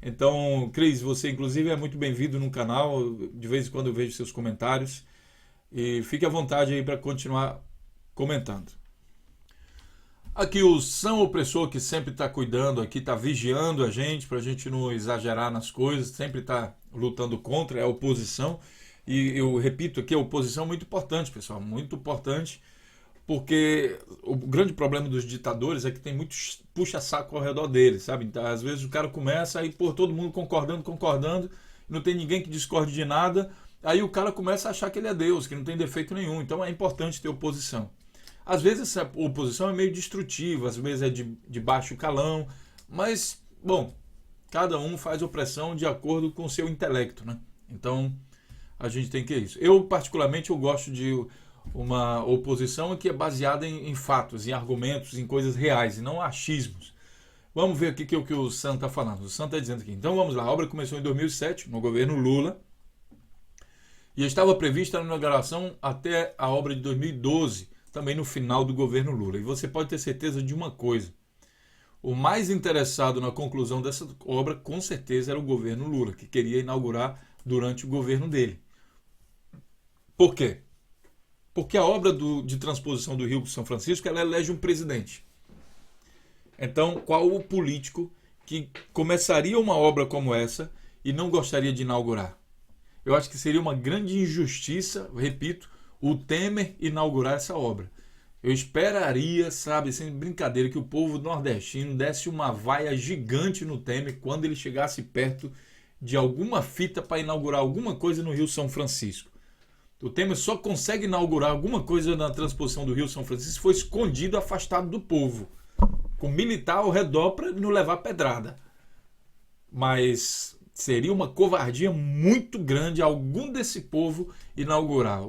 Então, Cris, você inclusive é muito bem-vindo no canal. De vez em quando eu vejo seus comentários. E fique à vontade aí para continuar comentando. Aqui o São Opressor, que sempre está cuidando aqui, está vigiando a gente não exagerar nas coisas, sempre está lutando contra, é a oposição. E eu repito aqui, a oposição é muito importante, pessoal, muito importante, porque o grande problema dos ditadores é que tem muitos puxa-saco ao redor deles, sabe? Então, às vezes o cara começa aí, pô, todo mundo concordando, não tem ninguém que discorde de nada, aí o cara começa a achar que ele é Deus, que não tem defeito nenhum, então é importante ter oposição. Às vezes essa oposição é meio destrutiva, às vezes é de baixo calão, mas, bom, cada um faz opressão de acordo com o seu intelecto, né? Então, a gente tem que isso. Eu, particularmente, eu gosto de uma oposição que é baseada em fatos, em argumentos, em coisas reais, e não achismos. Vamos ver aqui o que o Sam está falando. O Sam está dizendo aqui. Então, vamos lá. A obra começou em 2007, no governo Lula, e estava prevista a inauguração até a obra de 2012, também no final do governo Lula. E você pode ter certeza de uma coisa. O mais interessado na conclusão dessa obra, com certeza, era o governo Lula, que queria inaugurar durante o governo dele. Por quê? Porque a obra de transposição do Rio São Francisco, ela elege um presidente. Então, qual o político que começaria uma obra como essa e não gostaria de inaugurar? Eu acho que seria uma grande injustiça, repito, o Temer inaugurar essa obra. Eu esperaria, sabe, sem brincadeira, que o povo nordestino desse uma vaia gigante no Temer quando ele chegasse perto de alguma fita para inaugurar alguma coisa no Rio São Francisco. O Temer só consegue inaugurar alguma coisa na transposição do Rio São Francisco se for escondido, afastado do povo, com militar ao redor para não levar pedrada. Mas seria uma covardia muito grande algum desse povo inaugurar.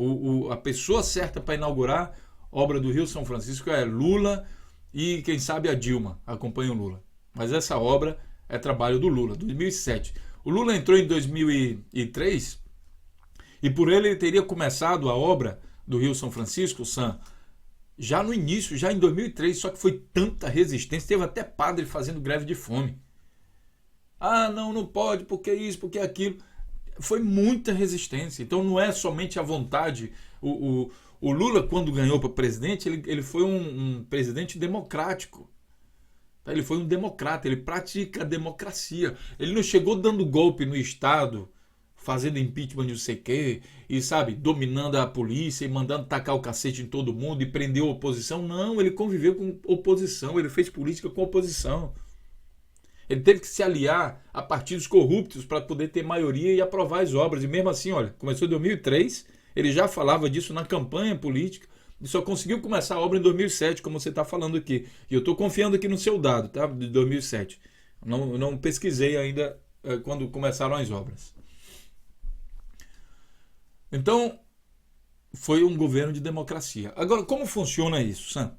A pessoa certa para inaugurar a obra do Rio São Francisco é Lula e, quem sabe, a Dilma acompanha o Lula. Mas essa obra é trabalho do Lula, 2007. O Lula entrou em 2003 e por ele teria começado a obra do Rio São Francisco, Sam, já no início, já em 2003, só que foi tanta resistência, teve até padre fazendo greve de fome. Ah, não pode, porque isso, porque aquilo. Foi muita resistência. Então não é somente a vontade. O Lula, quando ganhou para presidente, ele foi um presidente democrático. Ele foi um democrata, ele pratica a democracia. Ele não chegou dando golpe no Estado, fazendo impeachment de não sei o quê, e sabe, dominando a polícia e mandando tacar o cacete em todo mundo e prendeu a oposição. Não, ele conviveu com oposição, ele fez política com oposição. Ele teve que se aliar a partidos corruptos para poder ter maioria e aprovar as obras. E mesmo assim, olha, começou em 2003, ele já falava disso na campanha política e só conseguiu começar a obra em 2007, como você está falando aqui. E eu estou confiando aqui no seu dado, tá? De 2007. Não pesquisei ainda quando começaram as obras. Então, foi um governo de democracia. Agora, como funciona isso, Sam?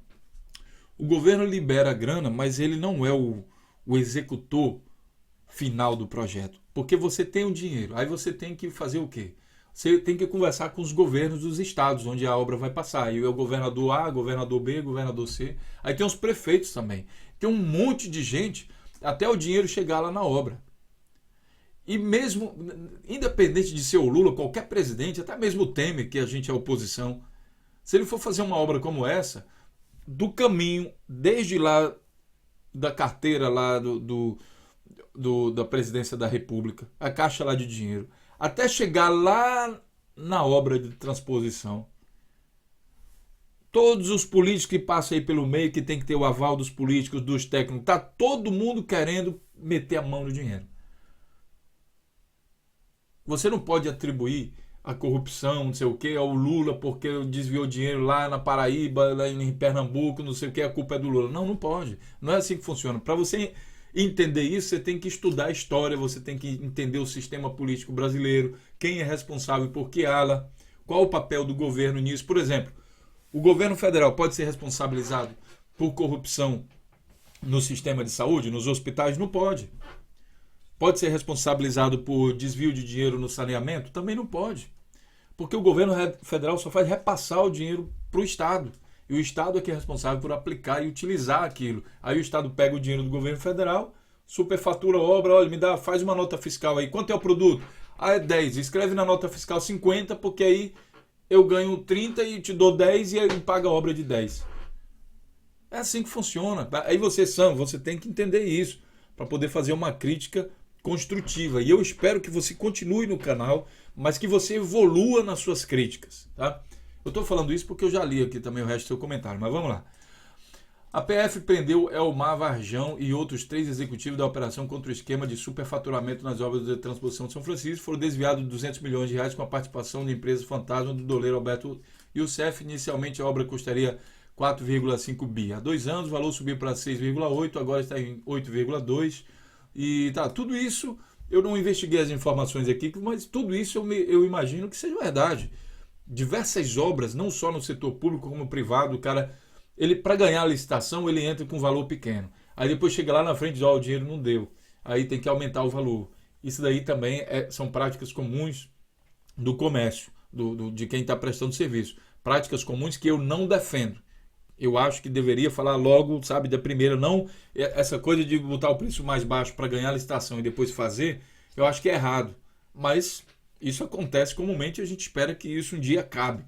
O governo libera a grana, mas ele não é o executor final do projeto. Porque você tem o dinheiro. Aí você tem que fazer o quê? Você tem que conversar com os governos dos estados onde a obra vai passar. Aí é o governador A, governador B, governador C. Aí tem os prefeitos também. Tem um monte de gente até o dinheiro chegar lá na obra. E mesmo, independente de ser o Lula, qualquer presidente, até mesmo o Temer, que a gente é oposição, se ele for fazer uma obra como essa, do caminho, desde lá da carteira lá da presidência da República, a caixa lá de dinheiro, até chegar lá na obra de transposição, todos os políticos que passam aí pelo meio, que tem que ter o aval dos políticos, dos técnicos, tá todo mundo querendo meter a mão no dinheiro. Você não pode atribuir a corrupção, não sei o que, é o Lula porque desviou dinheiro lá na Paraíba, lá em Pernambuco, não sei o que, a culpa é do Lula. Não, não pode. Não é assim que funciona. Para você entender isso, você tem que estudar a história, você tem que entender o sistema político brasileiro, quem é responsável por que ala, qual o papel do governo nisso. Por exemplo, o governo federal pode ser responsabilizado por corrupção no sistema de saúde, nos hospitais? Não pode. Pode ser responsabilizado por desvio de dinheiro no saneamento? Também não pode. Porque o governo federal só faz repassar o dinheiro para o Estado. E o Estado é que é responsável por aplicar e utilizar aquilo. Aí o Estado pega o dinheiro do governo federal, superfatura a obra, olha, faz uma nota fiscal aí. Quanto é o produto? Ah, é 10. Escreve na nota fiscal 50, porque aí eu ganho 30 e te dou 10 e aí paga a obra de 10. É assim que funciona. Aí você tem que entender isso para poder fazer uma crítica construtiva. E eu espero que você continue no canal, mas que você evolua nas suas críticas, tá? Eu estou falando isso porque eu já li aqui também o resto do seu comentário, mas vamos lá. A PF prendeu Elmar Varjão e outros 3 executivos da operação contra o esquema de superfaturamento nas obras de transposição de São Francisco. Foram desviados 200 milhões de reais com a participação de empresas fantasma do doleiro Alberto Youssef. Inicialmente a obra custaria 4,5 bi. Há 2 anos o valor subiu para 6,8, agora está em 8,2. E tá, tudo isso, eu não investiguei as informações aqui, mas tudo isso eu imagino que seja verdade. Diversas obras, não só no setor público como no privado, o cara, ele para ganhar a licitação, ele entra com um valor pequeno. Aí depois chega lá na frente e diz, o dinheiro não deu. Aí tem que aumentar o valor. Isso daí também são práticas comuns do comércio, de quem está prestando serviço. Práticas comuns que eu não defendo. Eu acho que deveria falar logo, sabe, da primeira. Não essa coisa de botar o preço mais baixo para ganhar a licitação e depois fazer, eu acho que é errado. Mas isso acontece comumente e a gente espera que isso um dia acabe,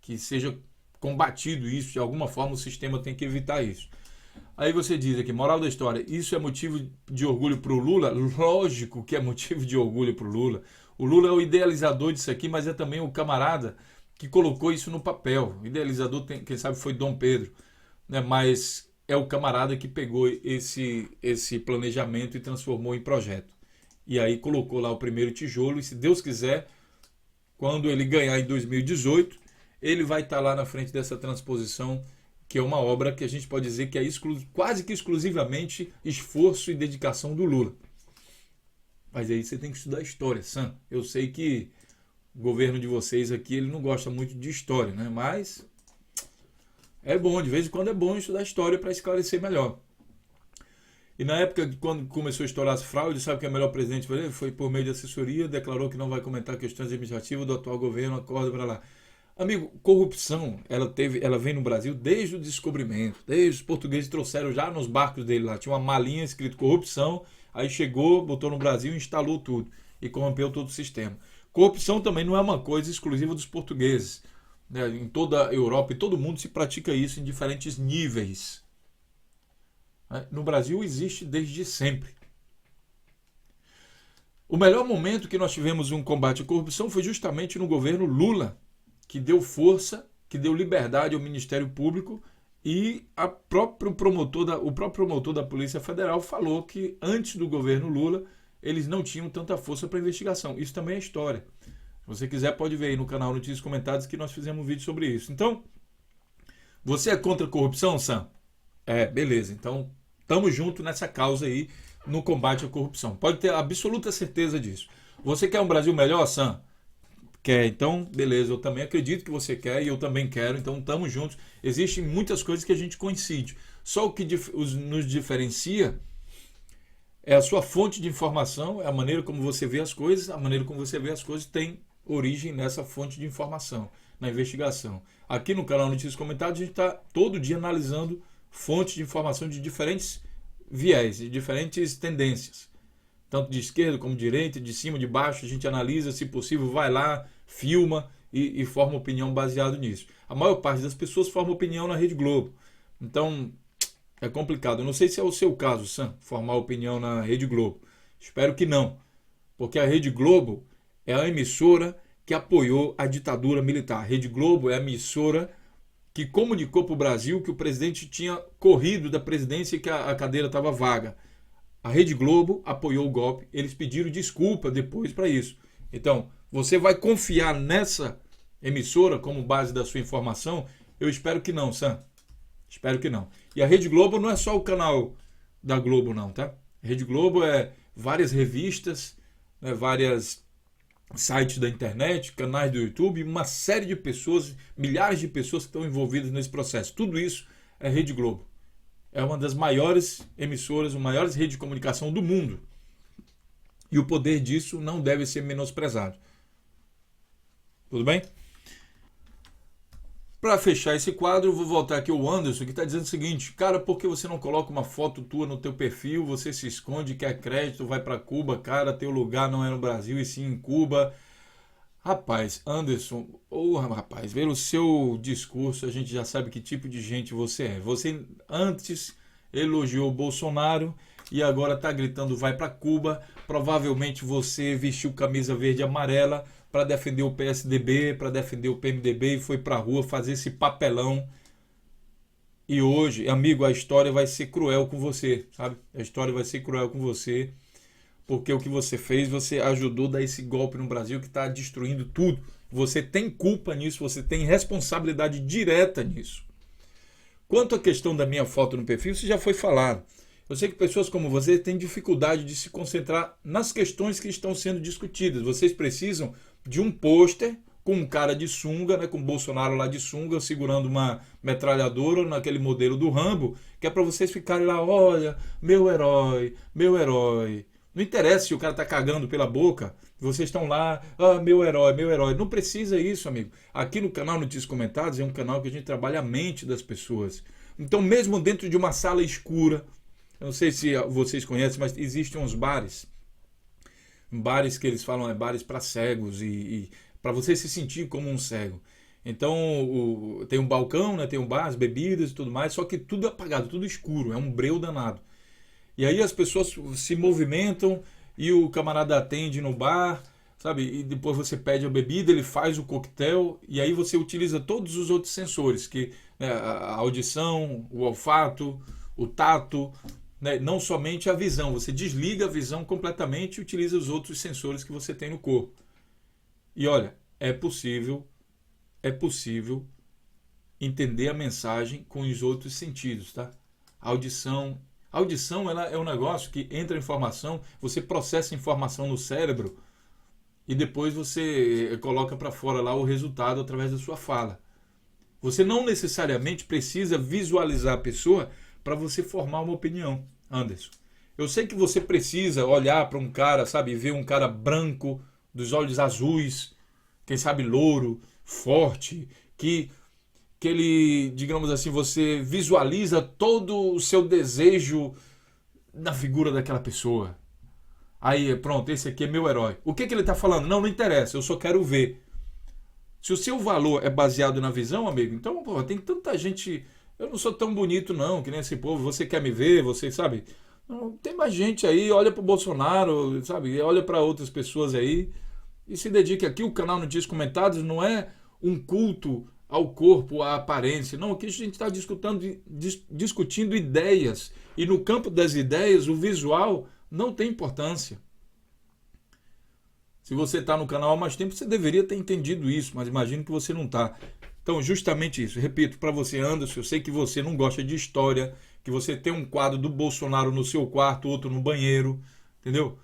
que seja combatido isso, de alguma forma o sistema tem que evitar isso. Aí você diz aqui, moral da história, isso é motivo de orgulho para o Lula? Lógico que é motivo de orgulho para o Lula. O Lula é o idealizador disso aqui, mas é também o camarada que colocou isso no papel. O idealizador, quem sabe, foi Dom Pedro, né? Mas é o camarada que pegou esse planejamento e transformou em projeto. E aí colocou lá o primeiro tijolo e, se Deus quiser, quando ele ganhar em 2018, ele vai estar lá na frente dessa transposição, que é uma obra que a gente pode dizer que é quase que exclusivamente esforço e dedicação do Lula. Mas aí você tem que estudar história, Sam. Eu sei que o governo de vocês aqui, ele não gosta muito de história, né? Mas é bom, de vez em quando é bom estudar história para esclarecer melhor. E na época, quando começou a estourar as fraudes, sabe que é o melhor presidente foi por meio de assessoria, declarou que não vai comentar questões administrativas do atual governo, acorda para lá. Amigo, corrupção, ela vem no Brasil desde o descobrimento, desde os portugueses trouxeram já nos barcos dele lá, tinha uma malinha escrito corrupção, aí chegou, botou no Brasil, instalou tudo e corrompeu todo o sistema. Corrupção também não é uma coisa exclusiva dos portugueses, né? Em toda a Europa e todo mundo se pratica isso em diferentes níveis. No Brasil existe desde sempre. O melhor momento que nós tivemos um combate à corrupção foi justamente no governo Lula, que deu força, que deu liberdade ao Ministério Público, e o próprio promotor da Polícia Federal falou que antes do governo Lula eles não tinham tanta força para investigação. Isso também é história. Se você quiser, pode ver aí no canal Notícias Comentadas que nós fizemos um vídeo sobre isso. Então, você é contra a corrupção, Sam? Beleza. Então, estamos juntos nessa causa aí, no combate à corrupção. Pode ter absoluta certeza disso. Você quer um Brasil melhor, Sam? Quer, então, beleza. Eu também acredito que você quer e eu também quero, então estamos juntos. Existem muitas coisas que a gente coincide. Só o que nos diferencia é a sua fonte de informação, é a maneira como você vê as coisas. A maneira como você vê as coisas tem origem nessa fonte de informação, na investigação. Aqui no canal Notícias Comentadas, a gente está todo dia analisando fontes de informação de diferentes viés, de diferentes tendências. Tanto de esquerda como de direita, de cima, de baixo, a gente analisa, se possível, vai lá, filma e forma opinião baseado nisso. A maior parte das pessoas forma opinião na Rede Globo. Então, é complicado. Eu não sei se é o seu caso, Sam, formar opinião na Rede Globo. Espero que não. Porque a Rede Globo é a emissora que apoiou a ditadura militar. A Rede Globo é a emissora que comunicou para o Brasil que o presidente tinha corrido da presidência e que a cadeira estava vaga. A Rede Globo apoiou o golpe. Eles pediram desculpa depois para isso. Então, Você vai confiar nessa emissora como base da sua informação? Eu espero que não, Sam. Espero que não. E a Rede Globo não é só o canal da Globo, não, tá? A Rede Globo é várias revistas, né, várias sites da internet, canais do YouTube, uma série de pessoas, milhares de pessoas que estão envolvidas nesse processo. Tudo isso é Rede Globo. É uma das maiores emissoras, uma maiores redes de comunicação do mundo. E o poder disso não deve ser menosprezado. Tudo bem? Para fechar esse quadro, eu vou voltar aqui ao Anderson, que está dizendo o seguinte: cara, por que você não coloca uma foto tua no teu perfil? Você se esconde, quer crédito, vai para Cuba, cara, teu lugar não é no Brasil e sim em Cuba. Rapaz, Anderson, rapaz, pelo seu discurso a gente já sabe que tipo de gente você é. Você antes elogiou o Bolsonaro e agora está gritando vai para Cuba. Provavelmente você vestiu camisa verde e amarela para defender o PSDB, para defender o PMDB e foi para a rua fazer esse papelão. E hoje, amigo, a história vai ser cruel com você, sabe? A história vai ser cruel com você, porque o que você fez, você ajudou a dar esse golpe no Brasil que está destruindo tudo. Você tem culpa nisso, você tem responsabilidade direta nisso. Quanto à questão da minha foto no perfil, isso já foi falado. Eu sei que pessoas como você têm dificuldade de se concentrar nas questões que estão sendo discutidas. Vocês precisam de um pôster com um cara de sunga, né, com o Bolsonaro lá de sunga, segurando uma metralhadora naquele modelo do Rambo, que é para vocês ficarem lá, olha, meu herói, meu herói. Não interessa se o cara tá cagando pela boca, vocês estão lá, meu herói, meu herói. Não precisa isso, amigo. Aqui no canal Notícias Comentadas é um canal que a gente trabalha a mente das pessoas. Então, mesmo dentro de uma sala escura, eu não sei se vocês conhecem, mas existem uns bares. Bares que eles falam bares para cegos e para você se sentir como um cego. Então, tem um balcão, né, tem um bar, as bebidas e tudo mais, só que tudo apagado, tudo escuro, é um breu danado. E aí as pessoas se movimentam e o camarada atende no bar, sabe? E depois você pede a bebida, ele faz o coquetel e aí você utiliza todos os outros sensores, que, né, a audição, o olfato, o tato, né, não somente a visão. Você desliga a visão completamente e utiliza os outros sensores que você tem no corpo. E olha, é possível entender a mensagem com os outros sentidos, tá? A audição ela é um negócio que entra informação, você processa informação no cérebro e depois você coloca para fora lá o resultado através da sua fala. Você não necessariamente precisa visualizar a pessoa para você formar uma opinião, Anderson. Eu sei que você precisa olhar para um cara, sabe, ver um cara branco, dos olhos azuis, quem sabe louro, forte, que ele, digamos assim, você visualiza todo o seu desejo na figura daquela pessoa. Aí, pronto, esse aqui é meu herói. O que ele está falando? Não interessa, eu só quero ver. Se o seu valor é baseado na visão, amigo, então, porra, tem tanta gente... Eu não sou tão bonito não, que nem esse povo, você quer me ver, você, sabe... Não, tem mais gente aí, olha para o Bolsonaro, sabe, olha para outras pessoas aí e se dedique aqui. O canal Notícias Comentadas não é um culto ao corpo, à aparência. Não, aqui a gente está discutindo ideias. E no campo das ideias, o visual não tem importância. Se você está no canal há mais tempo, você deveria ter entendido isso, mas imagino que você não está. Então, justamente isso. Repito, para você, Anderson, eu sei que você não gosta de história, que você tem um quadro do Bolsonaro no seu quarto, outro no banheiro, entendeu?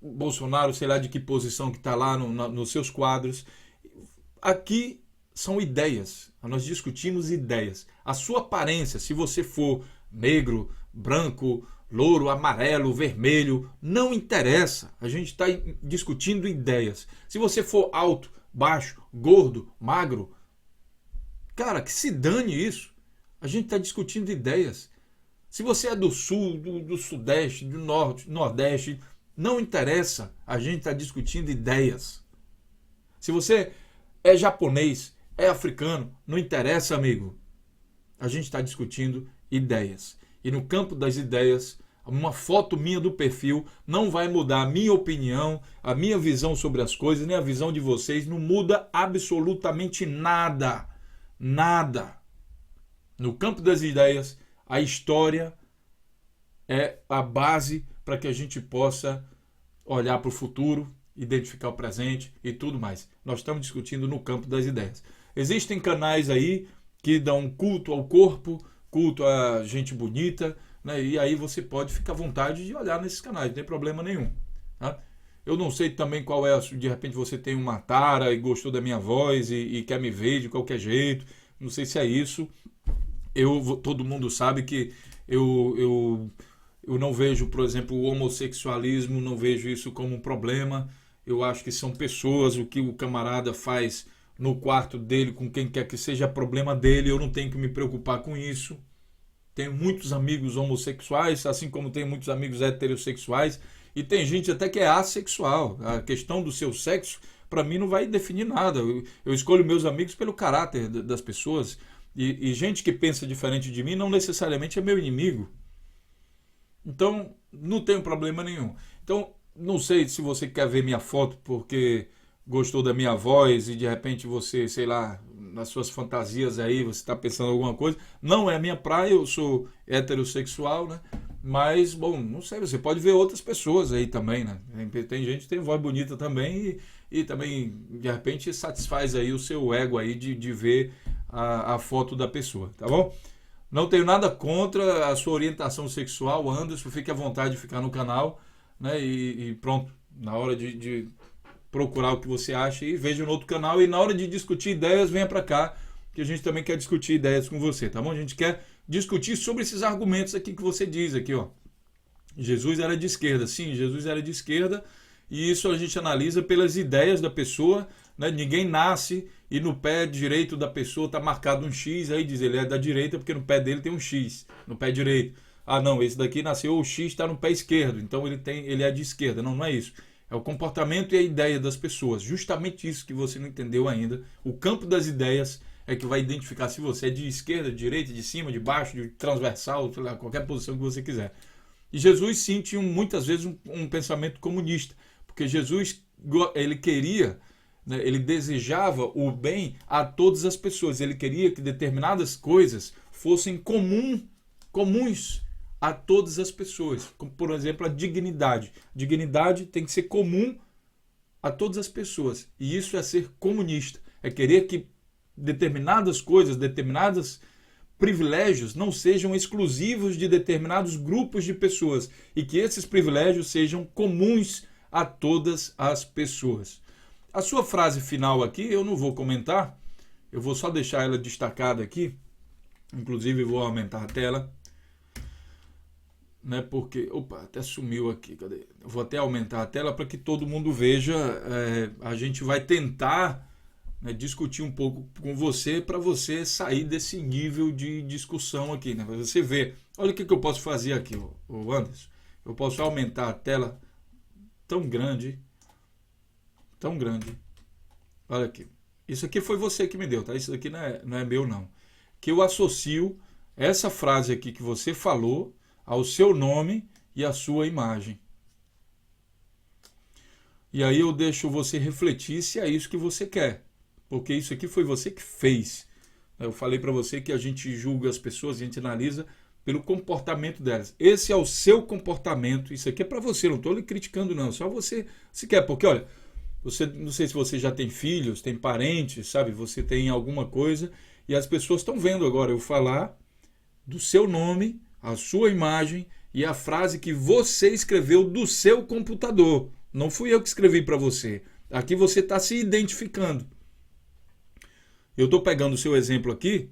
O Bolsonaro, sei lá de que posição que está lá nos seus quadros. Aqui são ideias. Nós discutimos ideias. A sua aparência, se você for negro, branco, louro, amarelo, vermelho, não interessa. A gente está discutindo ideias. Se você for alto, baixo, gordo, magro, cara, que se dane isso. A gente está discutindo ideias. Se você é do sul, do sudeste, do norte, nordeste, não interessa. A gente está discutindo ideias. Se você é japonês, é africano, não interessa, amigo. A gente está discutindo ideias. E no campo das ideias, uma foto minha do perfil não vai mudar a minha opinião, a minha visão sobre as coisas, nem a visão de vocês. Não muda absolutamente nada. Nada. No campo das ideias, a história é a base para que a gente possa olhar para o futuro identificar o presente e tudo mais. Nós estamos discutindo no campo das ideias. Existem canais aí que dão culto ao corpo, culto a gente bonita, né? E aí você pode ficar à vontade de olhar nesses canais, não tem problema nenhum. Tá? Eu não sei também qual é, de repente você tem uma tara e gostou da minha voz e quer me ver de qualquer jeito, não sei se é isso. Todo mundo sabe que eu não vejo, por exemplo, o homossexualismo, não vejo isso como um problema. Eu acho que são pessoas, o que o camarada faz no quarto dele, com quem quer que seja, problema dele, eu não tenho que me preocupar com isso. Tenho muitos amigos homossexuais, assim como tenho muitos amigos heterossexuais, e tem gente até que é assexual. A questão do seu sexo, para mim, não vai definir nada. Eu escolho meus amigos pelo caráter das pessoas, e gente que pensa diferente de mim não necessariamente é meu inimigo. Então, não tenho problema nenhum. Então, não sei se você quer ver minha foto porque gostou da minha voz e de repente você, sei lá, nas suas fantasias aí, você está pensando em alguma coisa. Não é a minha praia, eu sou heterossexual, né? Mas, bom, não sei, você pode ver outras pessoas aí também, né? Tem gente que tem voz bonita também e também, de repente, satisfaz aí o seu ego aí de ver a foto da pessoa, tá bom? Não tenho nada contra a sua orientação sexual, Anderson, fique à vontade de ficar no canal, né? E pronto, na hora de procurar o que você acha e veja no outro canal, e na hora de discutir ideias, venha para cá, que a gente também quer discutir ideias com você, tá bom? A gente quer discutir sobre esses argumentos aqui que você diz aqui, ó. Jesus era de esquerda. Sim, Jesus era de esquerda, e isso a gente analisa pelas ideias da pessoa, né? Ninguém nasce e no pé direito da pessoa está marcado um X, aí diz ele é da direita porque no pé dele tem um X, no pé direito. Ah, não, esse daqui nasceu, o X está no pé esquerdo, então ele é de esquerda. Não, não é isso. É o comportamento e a ideia das pessoas. Justamente isso que você não entendeu ainda. O campo das ideias é que vai identificar se você é de esquerda, de direita, de cima, de baixo, de transversal, sei lá, qualquer posição que você quiser. E Jesus sim tinha muitas vezes um pensamento comunista, porque Jesus ele queria, né, ele desejava o bem a todas as pessoas. Ele queria que determinadas coisas fossem comuns a todas as pessoas, como por exemplo a dignidade. Dignidade tem que ser comum a todas as pessoas, e isso é ser comunista, é querer que determinadas coisas, determinados privilégios não sejam exclusivos de determinados grupos de pessoas e que esses privilégios sejam comuns a todas as pessoas. A sua frase final aqui eu não vou comentar, eu vou só deixar ela destacada aqui, inclusive vou aumentar a tela, né? Porque, opa, até sumiu aqui, cadê? Eu vou até aumentar a tela para que todo mundo veja. A gente vai tentar, né, discutir um pouco com você para você sair desse nível de discussão aqui, né? Para você ver. Olha o que eu posso fazer aqui, o Anderson. Eu posso aumentar a tela tão grande. Olha aqui. Isso aqui foi você que me deu, tá? Isso aqui não é meu, não. Que eu associo essa frase aqui que você falou ao seu nome e à sua imagem. E aí eu deixo você refletir se é isso que você quer, porque isso aqui foi você que fez. Eu falei para você que a gente julga as pessoas, a gente analisa pelo comportamento delas. Esse é o seu comportamento, isso aqui é para você, não estou lhe criticando não, só você se quer, porque olha, você, não sei se você já tem filhos, tem parentes, sabe, você tem alguma coisa, e as pessoas estão vendo agora eu falar do seu nome, a sua imagem e a frase que você escreveu do seu computador. Não fui eu que escrevi para você. Aqui você está se identificando. Eu estou pegando o seu exemplo aqui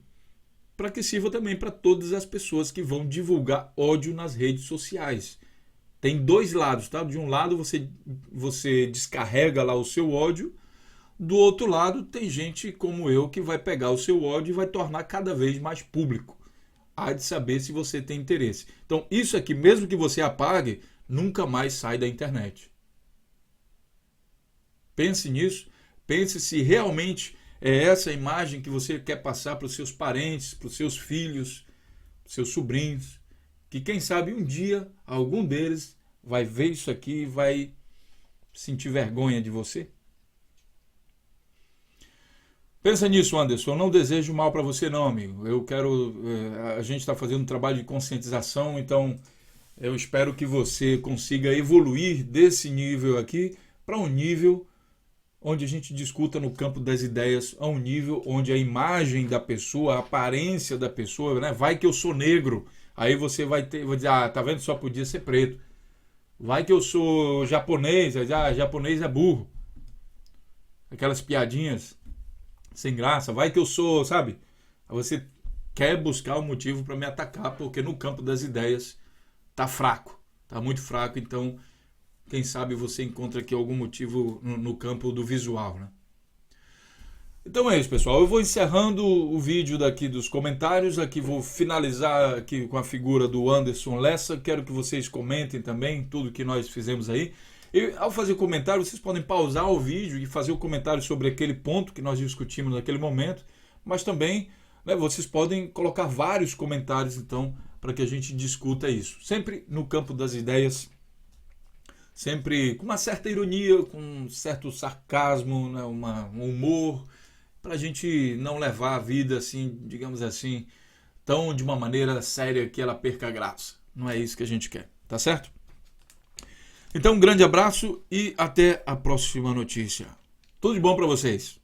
para que sirva também para todas as pessoas que vão divulgar ódio nas redes sociais. Tem dois lados, tá? De um lado você descarrega lá o seu ódio, do outro lado tem gente como eu que vai pegar o seu ódio e vai tornar cada vez mais público. Há de saber se você tem interesse. Então, isso aqui, mesmo que você apague, nunca mais sai da internet. Pense nisso. Pense se realmente é essa imagem que você quer passar para os seus parentes, para os seus filhos, seus sobrinhos, que quem sabe um dia algum deles vai ver isso aqui e vai sentir vergonha de você. Pensa nisso, Anderson. Eu não desejo mal para você, não, amigo. Eu quero. A gente está fazendo um trabalho de conscientização, então eu espero que você consiga evoluir desse nível aqui para um nível onde a gente discuta no campo das ideias, a um nível onde a imagem da pessoa, a aparência da pessoa, né? Vai que eu sou negro, aí você vai dizer, tá vendo, só podia ser preto. Vai que eu sou japonês, japonês é burro. Aquelas piadinhas sem graça. Vai que eu sou, sabe? Você quer buscar um motivo para me atacar, porque no campo das ideias tá fraco, tá muito fraco, então quem sabe você encontra aqui algum motivo no campo do visual, né? Então é isso, pessoal. Eu vou encerrando o vídeo daqui dos comentários. Aqui vou finalizar aqui com a figura do Anderson Lessa. Quero que vocês comentem também tudo que nós fizemos aí. E ao fazer comentário, vocês podem pausar o vídeo e fazer o comentário sobre aquele ponto que nós discutimos naquele momento. Mas também, né, vocês podem colocar vários comentários, então, para que a gente discuta isso. Sempre no campo das ideias, sempre com uma certa ironia, com um certo sarcasmo, né, um humor, para a gente não levar a vida assim, digamos assim, tão de uma maneira séria que ela perca a graça. Não é isso que a gente quer, tá certo? Então, um grande abraço e até a próxima notícia. Tudo de bom para vocês.